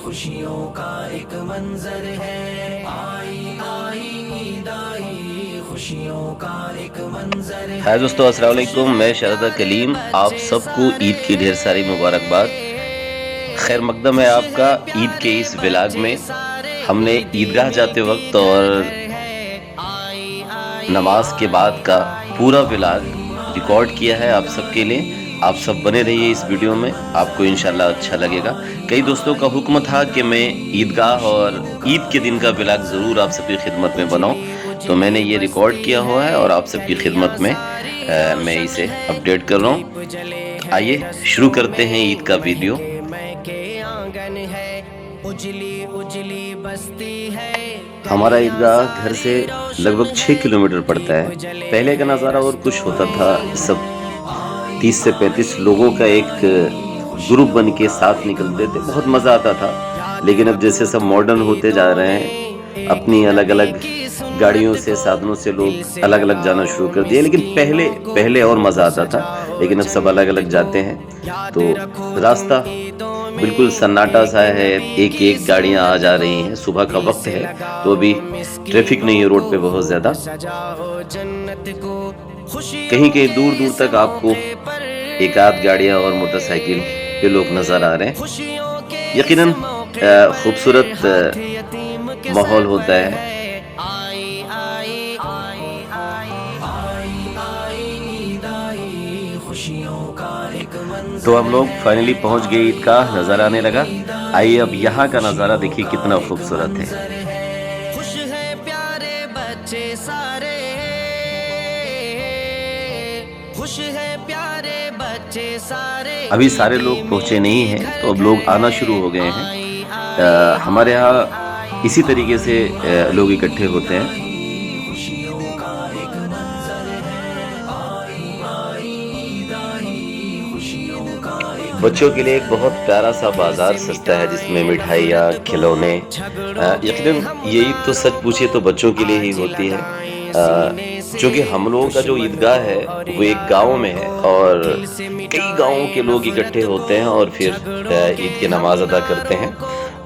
خوشیوں کا ایک منظر ہے، آئی آئی عید آئی خوشیوں کا ایک منظر ہے۔ ہائی دوستو، السلام علیکم، میں شہزادہ کلیم آپ سب کو عید کی ڈھیر ساری مبارکباد۔ خیر مقدم ہے آپ کا عید کے اس ولاگ میں۔ ہم نے عیدگاہ جاتے وقت اور نماز کے بعد کا پورا ولاگ ریکارڈ کیا ہے آپ سب کے لیے۔ آپ سب بنے رہیے اس ویڈیو میں، آپ کو انشاءاللہ اچھا لگے گا۔ کئی دوستوں کا حکم تھا کہ میں عیدگاہ اور عید کے دن کا ولاگ ضرور آپ سب کی خدمت میں بناؤں، تو میں نے یہ ریکارڈ کیا ہوا ہے اور آپ سب کی خدمت میں میں اسے اپڈیٹ کر رہا ہوں۔ آئیے شروع کرتے ہیں عید کا ویڈیو۔ ہمارا عیدگاہ گھر سے لگ بھگ 6 کلومیٹر پڑتا ہے۔ پہلے کا نظارہ اور کچھ ہوتا تھا، سب 30 سے 35 لوگوں کا ایک گروپ بن کے ساتھ نکلتے تھے، بہت مزہ آتا تھا۔ لیکن اب جیسے سب ماڈرن ہوتے جا رہے ہیں، اپنی الگ الگ گاڑیوں سے سادھنوں سے لوگ الگ الگ جانا شروع کر دیا، لیکن پہلے اور مزہ آتا تھا، لیکن اب سب الگ الگ جاتے ہیں تو راستہ بالکل سناٹا سا ہے، ایک گاڑیاں آ جا رہی ہیں۔ صبح کا وقت ہے تو ابھی ٹریفک نہیں ہے روڈ پہ بہت زیادہ۔ کہیں کہیں دور دور تک آپ کو ایک آدھ گاڑیاں اور موٹر سائیکل پہ لوگ نظر آ رہے ہیں۔ یقیناً خوبصورت ماحول ہوتا ہے۔ تو ہم لوگ فائنلی پہنچ گئے، عید کا نظر آنے لگا۔ آئیے اب یہاں کا نظارہ دیکھیے کتنا خوبصورت ہے۔ خوش ہے پیارے بچے سارے، خوش ہے پیارے بچے سارے۔ ابھی سارے لوگ پہنچے نہیں ہیں تو اب لوگ آنا شروع ہو گئے ہیں۔ ہمارے ہاں اسی طریقے سے لوگ اکٹھے ہوتے ہیں۔ بچوں کے لیے ایک بہت پیارا سا بازار سجتا ہے جس میں مٹھائیاں، کھلونے، یقیناً یہ عید تو سچ پوچھے تو بچوں کے لیے ہی ہوتی ہے، چونکہ ہم لوگوں کا جو عیدگاہ ہے وہ ایک گاؤں میں ہے اور کئی گاؤں کے لوگ اکٹھے ہوتے ہیں اور پھر عید کی نماز ادا کرتے ہیں۔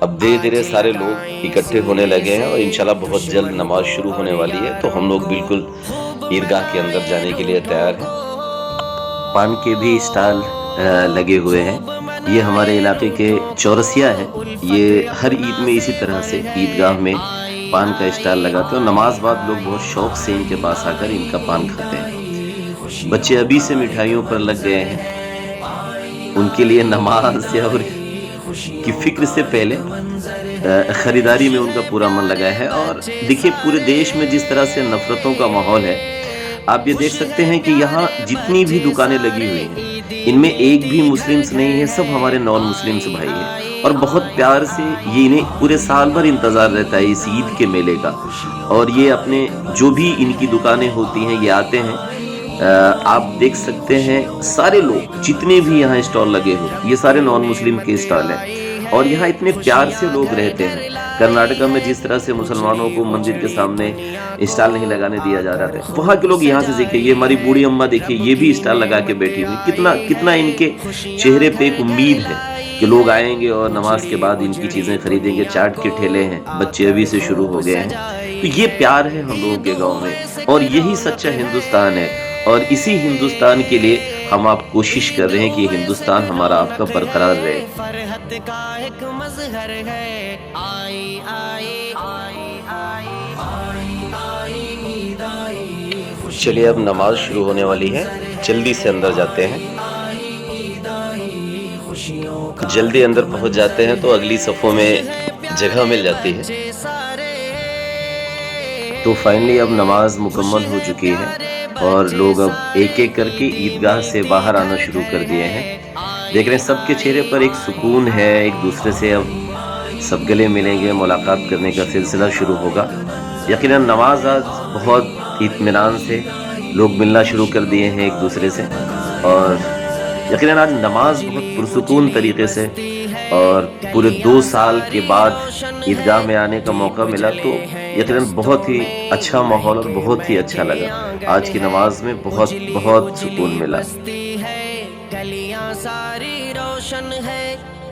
اب دھیرے دھیرے سارے لوگ اکٹھے ہونے لگے ہیں اور انشاءاللہ بہت جلد نماز شروع ہونے والی ہے، تو ہم لوگ بالکل عیدگاہ کے اندر جانے کے لیے تیار ہیں۔ پان کے بھی اسٹال لگے ہوئے ہیں۔ یہ ہمارے علاقے کے چورسیا ہے، یہ ہر عید میں اسی طرح سے عیدگاہ میں پان کا اسٹال لگاتے ہیں اور نماز بعد لوگ بہت شوق سے ان کے پاس آ کر ان کا پان کھاتے ہیں۔ بچے ابھی سے مٹھائیوں پر لگ گئے ہیں، ان کے لیے نماز یا کی فکر سے پہلے خریداری میں ان کا پورا من لگا ہے۔ اور دیکھیے پورے دیش میں جس طرح سے نفرتوں کا ماحول ہے، آپ یہ دیکھ سکتے ہیں کہ یہاں جتنی بھی دکانیں لگی ہوئی ہیں ان میں ایک بھی مسلمز نہیں ہے، سب ہمارے نان مسلمز بھائی ہیں، اور بہت پیار سے یہ انہیں پورے سال بھر انتظار رہتا ہے اس عید کے میلے کا، اور یہ اپنے جو بھی ان کی دکانیں ہوتی ہیں یہ آتے ہیں۔ آپ دیکھ سکتے ہیں سارے لوگ جتنے بھی یہاں اسٹال لگے ہوئے یہ سارے نان مسلم کے اسٹال ہیں، اور یہاں اتنے پیار سے لوگ رہتے ہیں۔ کرناٹکا میں جس طرح سے مسلمانوں کو مندر کے سامنے اسٹال نہیں لگانے دیا جا رہا تھا، وہاں کے لوگ یہاں سے دیکھیں، یہ ہماری بوڑھی اماں دیکھیں، یہ بھی اسٹال لگا کے بیٹھی ہوئی، کتنا ان کے چہرے پہ ایک امید ہے کہ لوگ آئیں گے اور نماز کے بعد ان کی چیزیں خریدیں گے۔ چاٹ کے ٹھیلے ہیں، بچے ابھی سے شروع ہو گئے ہیں، تو یہ پیار ہے ہم لوگوں کے گاؤں میں، اور یہی سچا ہندوستان ہے، اور اسی ہندوستان کے لیے ہم آپ کوشش کر رہے ہیں کہ یہ ہندوستان ہمارا آپ کا برقرار رہے۔ فرحت کا ایک مظہر ہے، آئی آئی آئی آئی آئی عید آئی۔ چلیے اب نماز شروع ہونے والی ہے، جلدی سے اندر جاتے ہیں۔ جلدی اندر پہنچ جاتے ہیں تو اگلی صفوں میں جگہ مل جاتی ہے۔ تو فائنلی اب نماز مکمل ہو چکی ہے اور لوگ اب ایک ایک کر کے عیدگاہ سے باہر آنا شروع کر دیے ہیں۔ دیکھ رہے ہیں سب کے چہرے پر ایک سکون ہے، ایک دوسرے سے اب سب گلے ملیں گے، ملاقات کرنے کا سلسلہ شروع ہوگا۔ یقیناً نماز آج بہت اطمینان سے لوگ ملنا شروع کر دیے ہیں ایک دوسرے سے، اور یقیناً آج نماز بہت پرسکون طریقے سے، اور پورے 2 سال کے بعد عیدگاہ میں آنے کا موقع ملا تو یقیناً بہت ہی اچھا ماحول اور بہت ہی اچھا لگا۔ آج کی نماز میں بہت سکون ملا۔ گلیاں ساری روشن ہے،